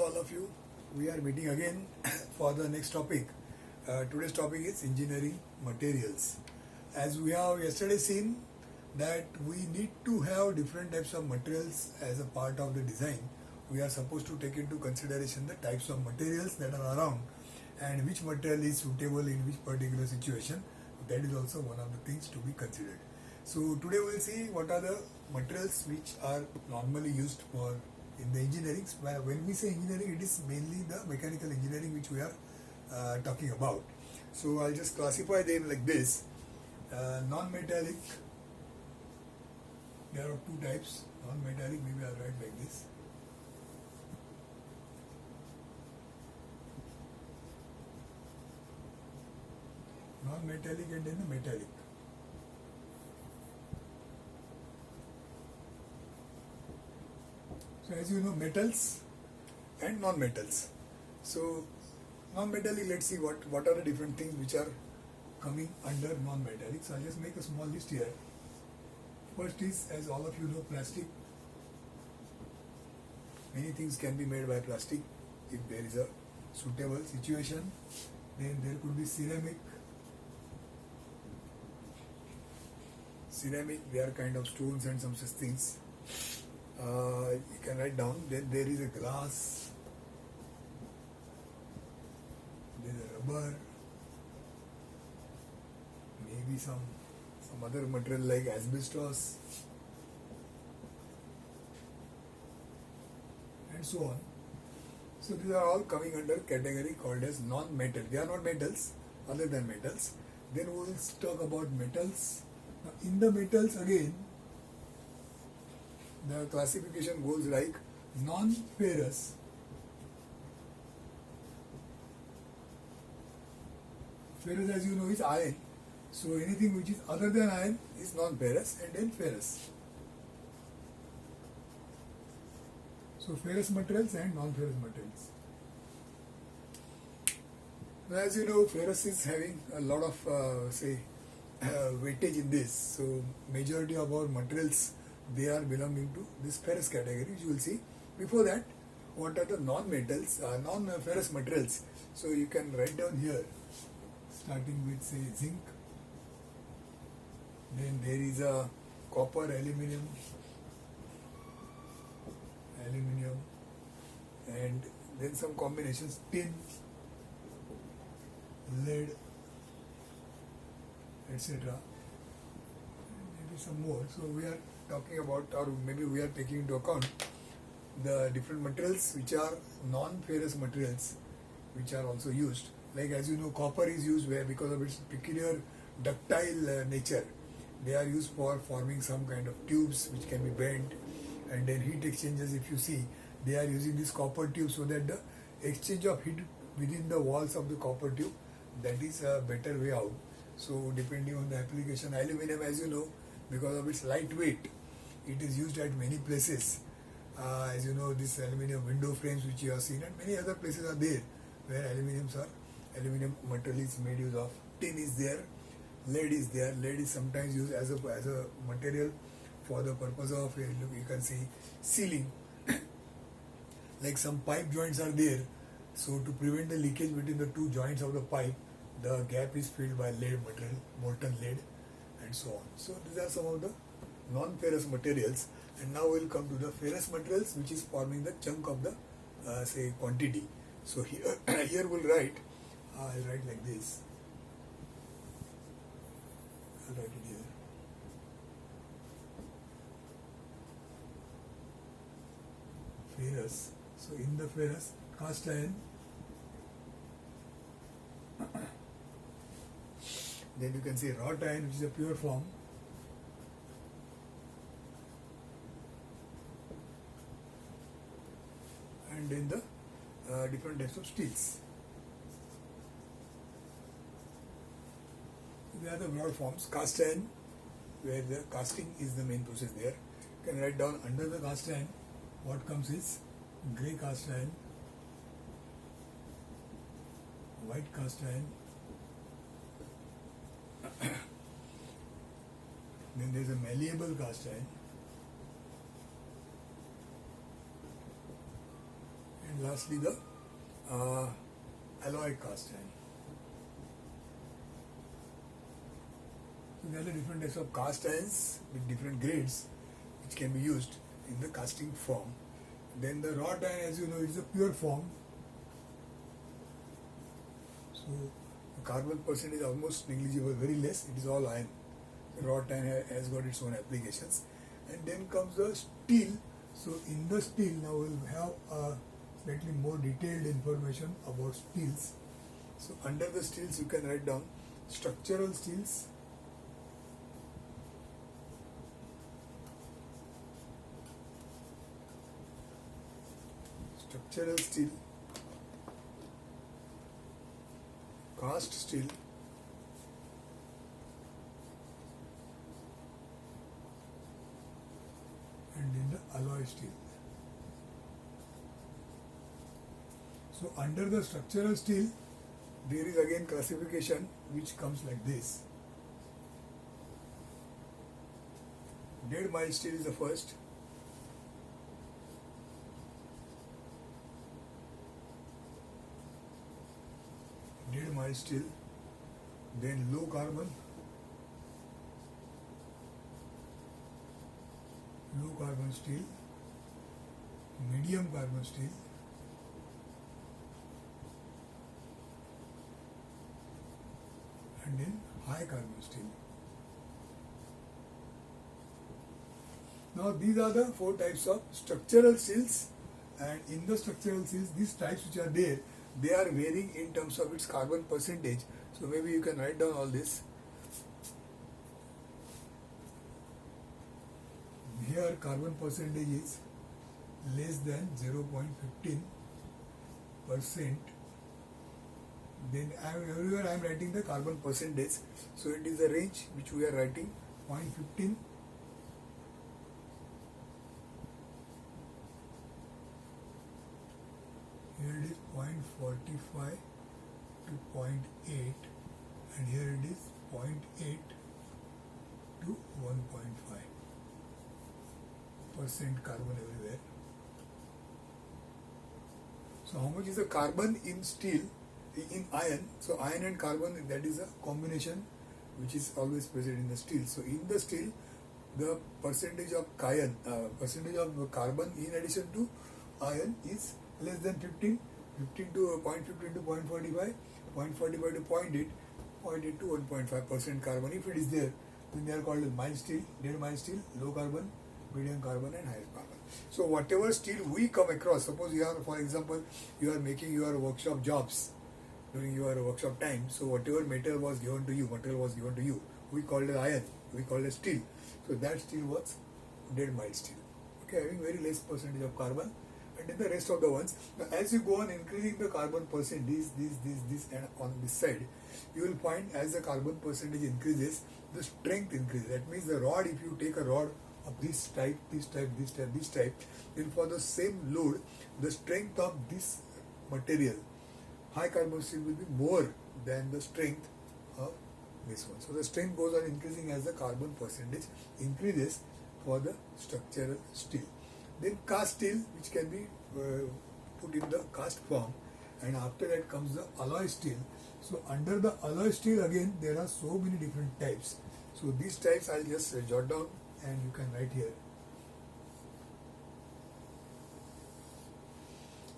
all of you. We are meeting again for the next topic. Today's topic is engineering materials. As we have yesterday seen that we need to have different types of materials as a part of the design. We are supposed to take into consideration the types of materials that are around and which material is suitable in which particular situation. That is also one of the things to be considered. So today we will see what are the materials which are normally used for in the engineering. When we say engineering, it is mainly the mechanical engineering which we are talking about. So I'll just classify them like this. Non-metallic, there are two types. Non-metallic, maybe I'll write like this. Non-metallic and then the metallic. So as you know, metals and non-metals. So non-metallic, let's see what are the different things which are coming under non-metallic. So I'll just make a small list here. First is, as all of you know, plastic. Many things can be made by plastic if there is a suitable situation. Then there could be ceramic. Ceramic, they are kind of stones and some such things. You can write down. Then there is a glass, there is a rubber, maybe some other material like asbestos, and so on. So these are all coming under category called as non-metal. They are not metals other than metals. Then we will talk about metals. Now in the metals again, the classification goes like non-ferrous, ferrous as you know is iron, so anything which is other than iron is non-ferrous, and then ferrous. So ferrous materials and non-ferrous materials. Now as you know, ferrous is having a lot of weightage in this, so majority of our materials, they are belonging to this ferrous category, which you will see. Before that, what are the non-metals, non-ferrous materials? So you can write down here, starting with say zinc. Then there is a copper, aluminium, and then some combinations, tin, lead, etc. Maybe some more. So we are talking about, or maybe we are taking into account the different materials which are non-ferrous materials which are also used. Like as you know, copper is used where because of its peculiar ductile nature. They are used for forming some kind of tubes which can be bent, and then heat exchangers, if you see, they are using this copper tube so that the exchange of heat within the walls of the copper tube, that is a better way out. So depending on the application, aluminum, as you know, because of its lightweight, it is used at many places. As you know, this aluminum window frames which you have seen, and many other places are there where aluminum material is made use of. Tin is there, lead is there. Lead is sometimes used as a material for the purpose of, you can see, sealing. Like some pipe joints are there, so to prevent the leakage between the two joints of the pipe, the gap is filled by lead material, molten lead, and so on. So these are some of the non-ferrous materials, and now we'll come to the ferrous materials, which is forming the chunk of the say quantity. So here we'll write, I'll write like this. I'll write it here. Ferrous. So in the ferrous, cast iron. Then you can say wrought iron, which is a pure form. And then the different types of steels. They are the broad forms. Cast iron, where the casting is the main process there. You can write down under the cast iron, what comes is grey cast iron, white cast iron, then there is a malleable cast iron, and And lastly, the alloy cast iron. So there are different types of cast irons with different grades which can be used in the casting form. Then the wrought iron, as you know, is a pure form. So the carbon percentage is almost negligible, very less. It is all iron. The wrought iron has got its own applications. And then comes the steel. So in the steel, now we'll have slightly more detailed information about steels. So under the steels, you can write down structural steels, structural steel, cast steel, and in the alloy steel. So under the structural steel, there is again classification which comes like this. Dead mild steel is the first. Dead mild steel, then low carbon steel, medium carbon steel, and then high carbon steel. Now these are the four types of structural steels, and in the structural steels, these types which are there, they are varying in terms of its carbon percentage. So maybe you can write down all this. Here carbon percentage is less than 0.15%. Then everywhere I am writing the carbon percentage. So it is the range which we are writing 0.15. Here it is 0.45 to 0.8, and here it is 0.8 to 1.5% carbon everywhere. So how much is the carbon in steel, in iron? So iron and carbon, that is a combination which is always present in the steel. So in the steel, the percentage of carbon in addition to iron is less than 15 to 0.15 to 0.45, 0.45 to 0.8, 0.8 to 1.5% carbon. If it is there, then they are called as mild steel, dead mild steel, low carbon, medium carbon, and high carbon. So whatever steel we come across, suppose you are, for example, you are making your workshop jobs during your workshop time. So whatever material was given to you, we called it iron, we called it steel. So that steel was dead mild steel. Okay, having very less percentage of carbon. And then the rest of the ones. Now, as you go on increasing the carbon percent, this, and on this side, you will find as the carbon percentage increases, the strength increases. That means the rod, if you take a rod of this type, then for the same load, the strength of this material, high carbon steel, will be more than the strength of this one. So the strength goes on increasing as the carbon percentage increases for the structural steel. Then cast steel, which can be put in the cast form, and after that comes the alloy steel. So under the alloy steel, again there are so many different types. So these types I'll just jot down and you can write here.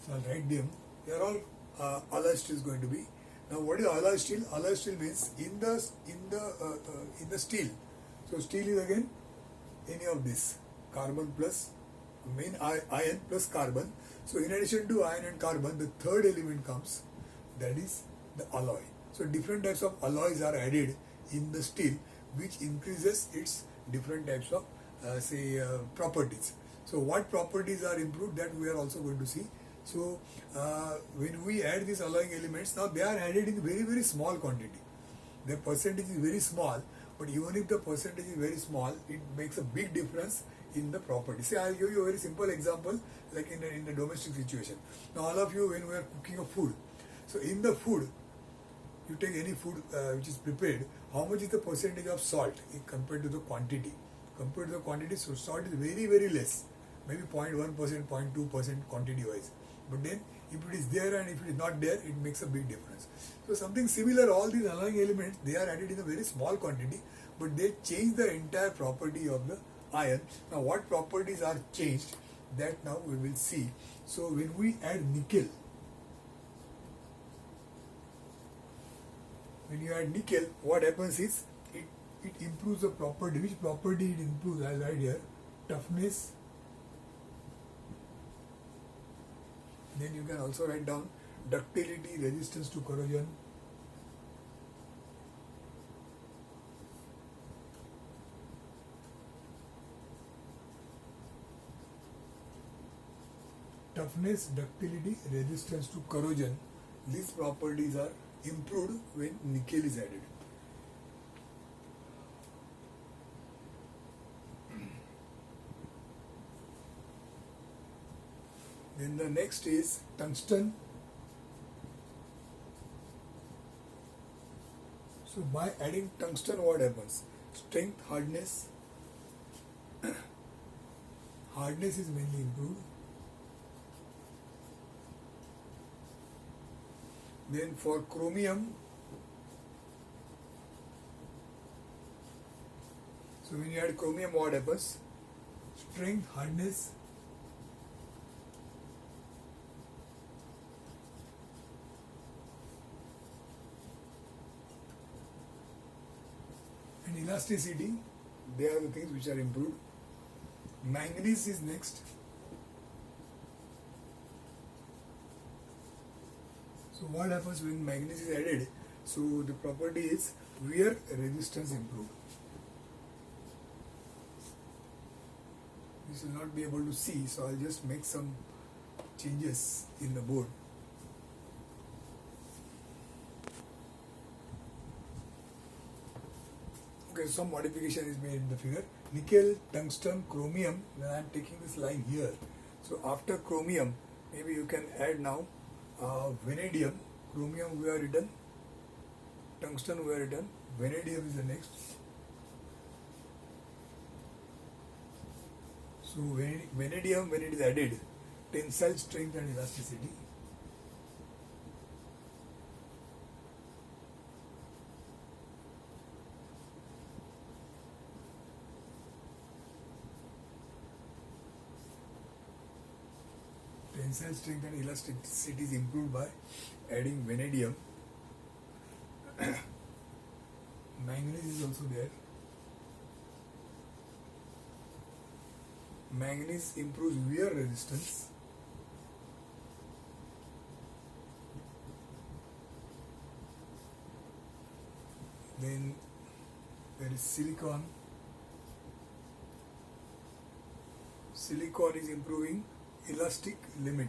So I'll write them. They are all alloy steel is going to be. Now what is alloy steel? Alloy steel means in the steel. So steel is again any of this, carbon plus main iron plus carbon. So in addition to iron and carbon, the third element comes, that is the alloy. So different types of alloys are added in the steel, which increases its different types of properties. So what properties are improved, that we are also going to see. So when we add these alloying elements, now they are added in very, very small quantity. The percentage is very small, but even if the percentage is very small, it makes a big difference in the property. See, I'll give you a very simple example, like in the domestic situation. Now all of you, when we are cooking a food, so in the food, you take any food which is prepared, how much is the percentage of salt compared to the quantity? Compared to the quantity, so salt is very, very less, maybe 0.1%, 0.2% quantity wise. But then if it is there and if it is not there, it makes a big difference. So something similar, all these alloying elements, they are added in a very small quantity, but they change the entire property of the iron. Now what properties are changed, that now we will see. So when we add nickel, when you add nickel, what happens is it improves the property. Which property it improves? I'll write here: toughness. Then you can also write down ductility, resistance to corrosion. Toughness, ductility, resistance to corrosion. These properties are improved when nickel is added. Then the next is tungsten. So by adding tungsten, what happens? Strength, hardness. Hardness is mainly improved. Then for chromium, so when you add chromium, what happens? Strength, hardness. And elasticity, they are the things which are improved. Manganese is next. So what happens when manganese is added? So the property is wear resistance improved. You will not be able to see, so I'll just make some changes in the board. Okay, some modification is made in the figure. Nickel, tungsten, chromium. Then I'm taking this line here. So after chromium, maybe you can add now vanadium. Chromium we are written, tungsten we are written, vanadium is the next. So vanadium, when it is added, tensile strength and elasticity. Tensile strength and elasticity is improved by adding vanadium. Manganese is also there. Manganese improves wear resistance. Then there is silicon. Silicon is improving elastic limit.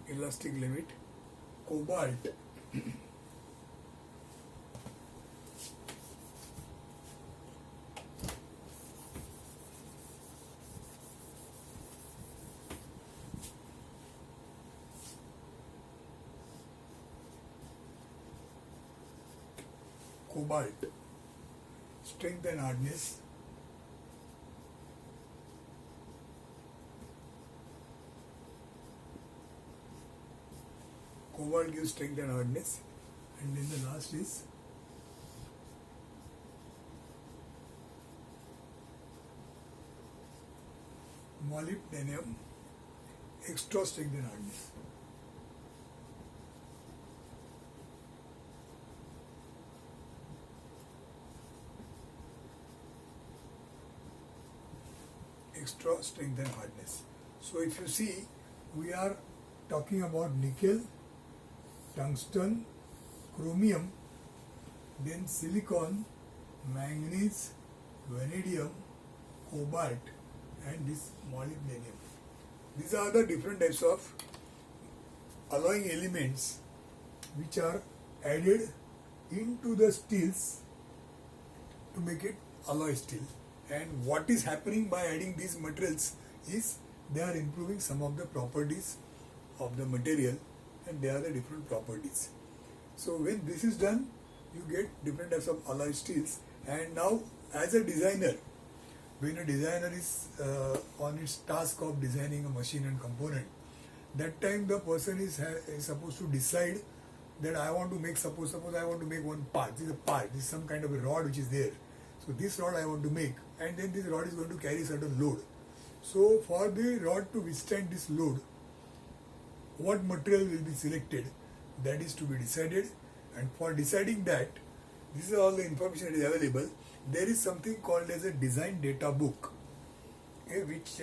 Elastic limit. Cobalt. Cobalt. Strength and hardness. Cobalt gives strength and hardness. And then the last is molybdenum, extra strength and hardness. Extra strength and hardness. So if you see, we are talking about nickel, tungsten, chromium, then silicon, manganese, vanadium, cobalt, and this molybdenum. These are the different types of alloying elements which are added into the steels to make it alloy steel. And what is happening by adding these materials is they are improving some of the properties of the material, and they are the different properties. So when this is done, you get different types of alloy steels. And now, as a designer, when a designer is on its task of designing a machine and component, that time the person is supposed to decide that I want to make, suppose I want to make one part. This is a part, this is some kind of a rod which is there. So this rod I want to make, and then this rod is going to carry certain load. So for the rod to withstand this load, what material will be selected, that is to be decided. And for deciding that, this is all the information that is available. There is something called as a design data book, okay, which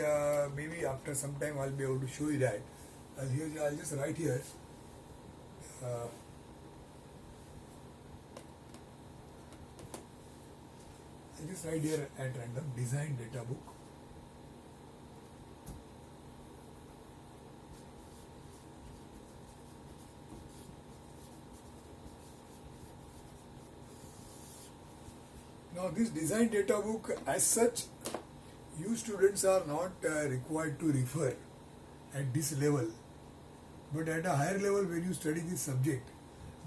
maybe after some time I'll be able to show you that. I'll just write here. I'll just write here at random, design data book. Now this design data book, as such, you students are not required to refer at this level, but at a higher level when you study this subject,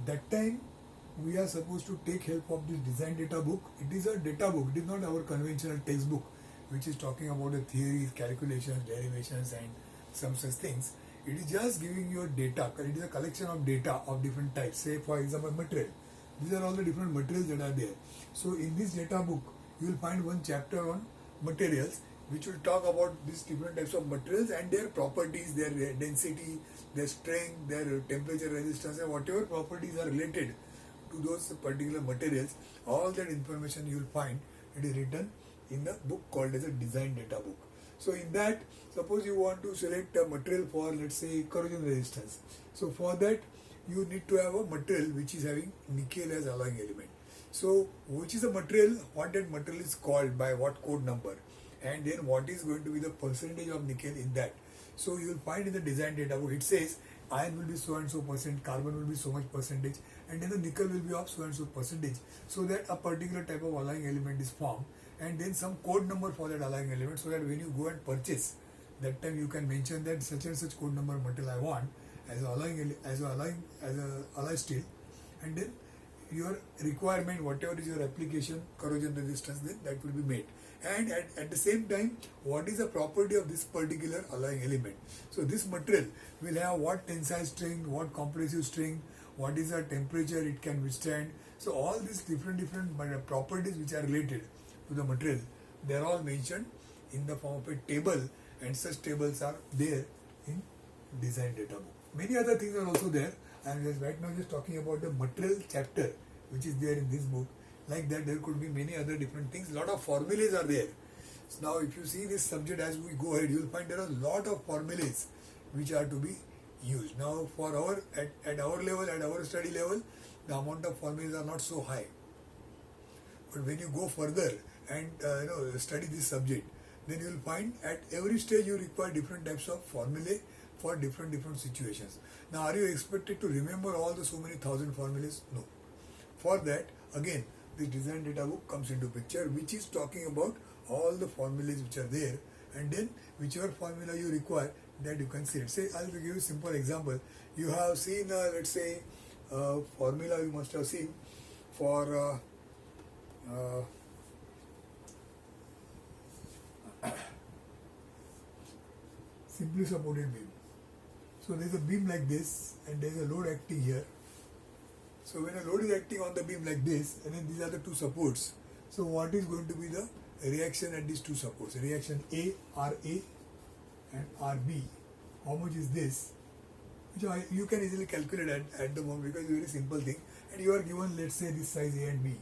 that time we are supposed to take help of this design data book. It is a data book, it is not our conventional textbook which is talking about the theories, calculations, derivations and some such things. It is just giving you data. It is a collection of data of different types. Say for example material. These are all the different materials that are there. So in this data book, you will find one chapter on materials which will talk about these different types of materials and their properties, their density, their strength, their temperature resistance, and whatever properties are related to those particular materials. All that information you will find, it is written in the book called as a design data book. So in that, suppose you want to select a material for, let's say, corrosion resistance. So for that, you need to have a material which is having nickel as alloying element. So which is the material, what that material is called, by what code number, and then what is going to be the percentage of nickel in that. So you will find in the design data book, it says iron will be so and so percent, carbon will be so much percentage, and then the nickel will be of so and so percentage, so that a particular type of alloying element is formed, and then some code number for that alloying element, so that when you go and purchase, that time you can mention that such and such code number material I want as a alloy steel, and then your requirement, whatever is your application, corrosion resistance, then that will be made. And at the same time, what is the property of this particular alloying element? So this material will have what tensile strength, what compressive strength, what is the temperature it can withstand. So all these different properties which are related to the material, they are all mentioned in the form of a table, and such tables are there in design data book. Many other things are also there. I am just right now just talking about the material chapter which is there in this book. Like that, there could be many other different things. Lot of formulas are there. So now if you see this subject as we go ahead, you will find there are a lot of formulas which are to be used. Now for our at our level, at our study level, the amount of formulas are not so high. But when you go further and study this subject, then you will find at every stage you require different types of formulae for different situations. Now are you expected to remember all the so many thousand formulas? No. For that, again, this design data book comes into picture, which is talking about all the formulas which are there, and then whichever formula you require, that you can see it. Say, I'll give you a simple example. You have seen, let's say, formula you must have seen for simply supported beam. So there is a beam like this, and there is a load acting here. So when a load is acting on the beam like this, and then these are the two supports. So what is going to be the reaction at these two supports? Reaction A, RA and RB. How much is this? Which you can easily calculate at the moment, because it's a very simple thing. And you are given, let's say, this size A and B.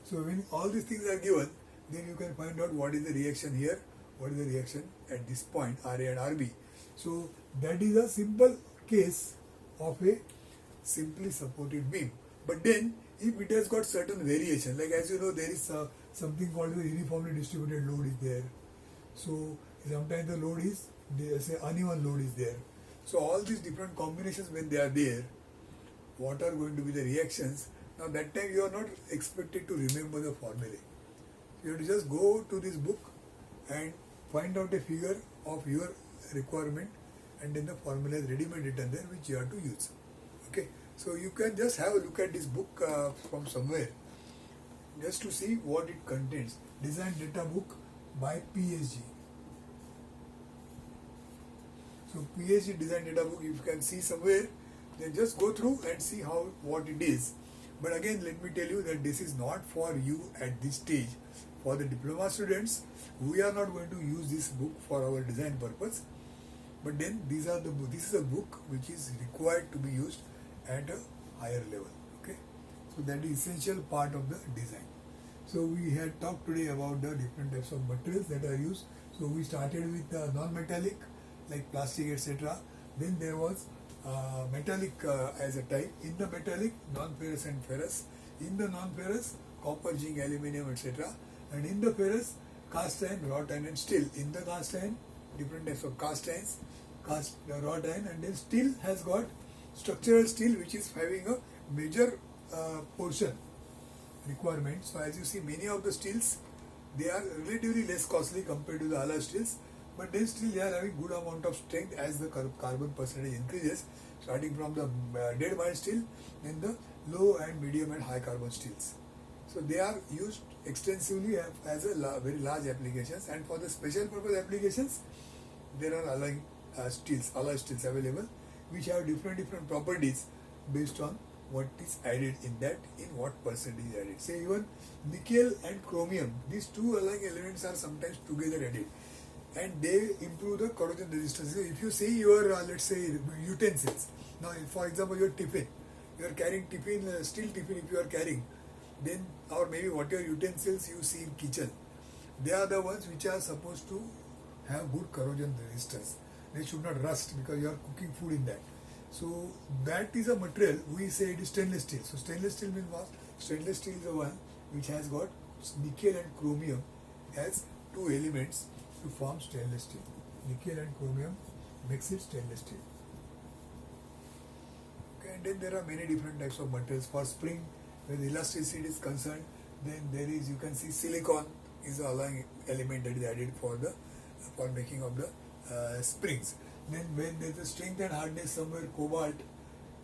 So when all these things are given, then you can find out what is the reaction here, what is the reaction at this point, RA and RB. So that is a simple case of a simply supported beam. But then if it has got certain variation, like as you know, there is something called the uniformly distributed load is there. So sometimes the load is, say uneven load is there. So all these different combinations, when they are there, what are going to be the reactions? Now that time you are not expected to remember the formulae. You have to just go to this book and find out a figure of your requirement, and then the formula is ready-made written there which you have to use. Okay. So you can just have a look at this book from somewhere just to see what it contains. Design Data Book by PSG. So PSG Design Data Book, if you can see somewhere, then just go through and see what it is. But again, let me tell you that this is not for you at this stage. For the diploma students, we are not going to use this book for our design purpose. But then this is a book which is required to be used at a higher level. Okay, so that is essential part of the design. So we had talked today about the different types of materials that are used. So we started with non-metallic like plastic, etc. Then there was metallic as a type. In the metallic, non-ferrous and ferrous. In the non-ferrous, copper, zinc, aluminium, etc. And in the ferrous, cast iron, wrought iron and steel. In the cast iron, different types of cast irons, wrought iron, and then steel has got structural steel which is having a major portion requirement. So as you see, many of the steels, they are relatively less costly compared to the alloy steels, but then still they are having good amount of strength as the carbon percentage increases, starting from the dead mild steel, then the low and medium and high carbon steels. So they are used extensively as a very large applications, and for the special purpose applications, there are alloy steels available, which have different properties based on what is added in that, in what percentage is added. Say even nickel and chromium, these two alloying elements are sometimes together added, and they improve the corrosion resistance. So if you see your let's say utensils, now for example your tiffin, you are carrying tiffin, steel tiffin if you are carrying, then or maybe whatever utensils you see in kitchen, they are the ones which are supposed to have good corrosion resistance. They should not rust because you are cooking food in that. So that is a material, we say it is stainless steel. So stainless steel means what? Stainless steel is the one which has got nickel and chromium as two elements to form stainless steel. Nickel and chromium makes it stainless steel. Okay, and then there are many different types of materials. For spring, where the elasticity is concerned, then there is, you can see silicon is the alloying element that is added for making of the springs. Then when there is a strength and hardness somewhere, cobalt,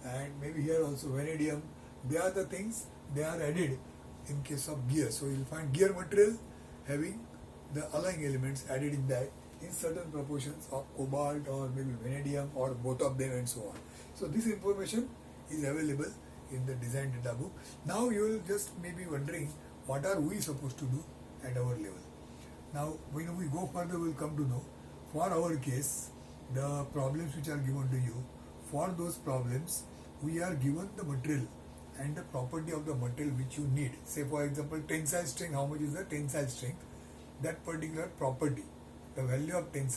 and maybe here also vanadium, they are the things they are added in case of gear. So you will find gear material having the alloying elements added in that in certain proportions of cobalt or maybe vanadium or both of them and so on. So this information is available in the design data book. Now you will just maybe wondering, what are we supposed to do at our level? Now when we go further, we will come to know, for our case, the problems which are given to you, for those problems we are given the material and the property of the material which you need. Say for example, tensile strength, how much is the tensile strength, that particular property, the value of tensile